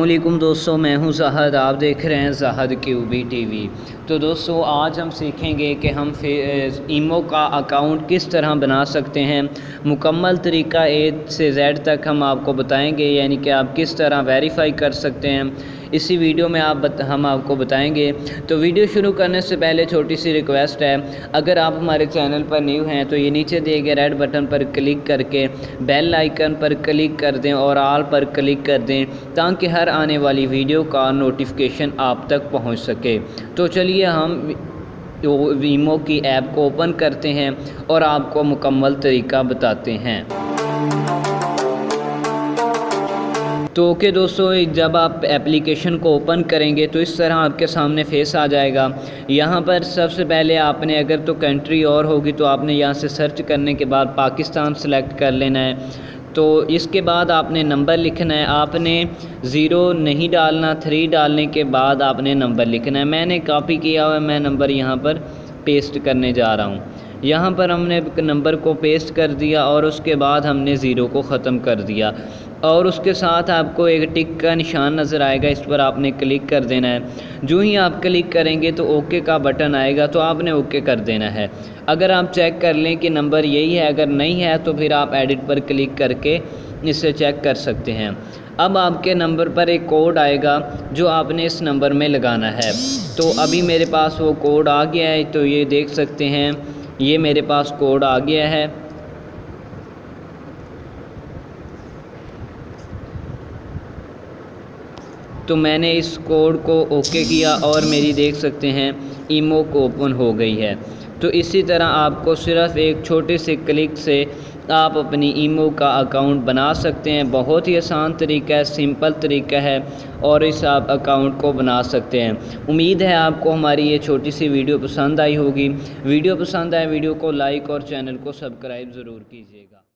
अस्सलामुअलैकुम दोस्तों, मैं हूं ज़ाहद। आप देख रहे हैं ज़ाहद क्यूबी टीवी। तो दोस्तों आज हम सीखेंगे कि हम ईमो का अकाउंट किस तरह बना सकते हैं। मुकम्मल तरीका ए से ज़ेड तक हम आपको बताएंगे, यानी कि आप किस तरह वेरीफाई कर सकते हैं। इसी वीडियो में हम आपको बताएंगे। तो वीडियो शुरू करने से पहले छोटी सी रिक्वेस्ट है, अगर आप हमारे चैनल पर न्यू हैं तो ये नीचे दिए गए रेड बटन पर क्लिक करके बेल आइकन पर क्लिक कर दें और ऑल पर क्लिक कर दें, ताकि हर आने वाली वीडियो का नोटिफिकेशन आप तक पहुंच सके। तो चलिए हम वीमो की ऐप को ओपन करते हैं और आपको मुकम्मल तरीका बताते हैं। तो ओके दोस्तों, जब आप एप्लीकेशन को ओपन करेंगे तो इस तरह आपके सामने फेस आ जाएगा। यहाँ पर सबसे पहले आपने, अगर तो कंट्री और होगी तो आपने यहाँ से सर्च करने के बाद पाकिस्तान सेलेक्ट कर लेना है। तो इसके बाद आपने नंबर लिखना है। आपने 0 नहीं डालना, 3 डालने के बाद आपने नंबर लिखना है। मैंने कॉपी किया हुआ है, मैं नंबर यहाँ पर पेस्ट करने जा रहा हूँ। यहाँ पर हमने नंबर को पेस्ट कर दिया और उसके बाद हमने 0 को ख़त्म कर दिया और उसके साथ आपको एक टिक का निशान नज़र आएगा, इस पर आपने क्लिक कर देना है। जो ही आप क्लिक करेंगे तो ओके का बटन आएगा, तो आपने ओके कर देना है। अगर आप चेक कर लें कि नंबर यही है, अगर नहीं है तो फिर आप एडिट पर क्लिक करके इसे चेक कर सकते हैं। अब आपके नंबर पर एक कोड आएगा जो आपने इस नंबर में लगाना है। तो अभी मेरे पास वो कोड आ गया है, तो ये देख सकते हैं, ये मेरे पास कोड आ गया है। तो मैंने इस कोड को ओके किया और मेरी देख सकते हैं ईमो को ओपन हो गई है। तो इसी तरह आपको सिर्फ़ एक छोटे से क्लिक से आप अपनी ईमो का अकाउंट बना सकते हैं। बहुत ही आसान तरीका है, सिंपल तरीका है और इस आप अकाउंट को बना सकते हैं। उम्मीद है आपको हमारी ये छोटी सी वीडियो पसंद आई होगी। वीडियो पसंद आए वीडियो को लाइक और चैनल को सब्सक्राइब ज़रूर कीजिएगा।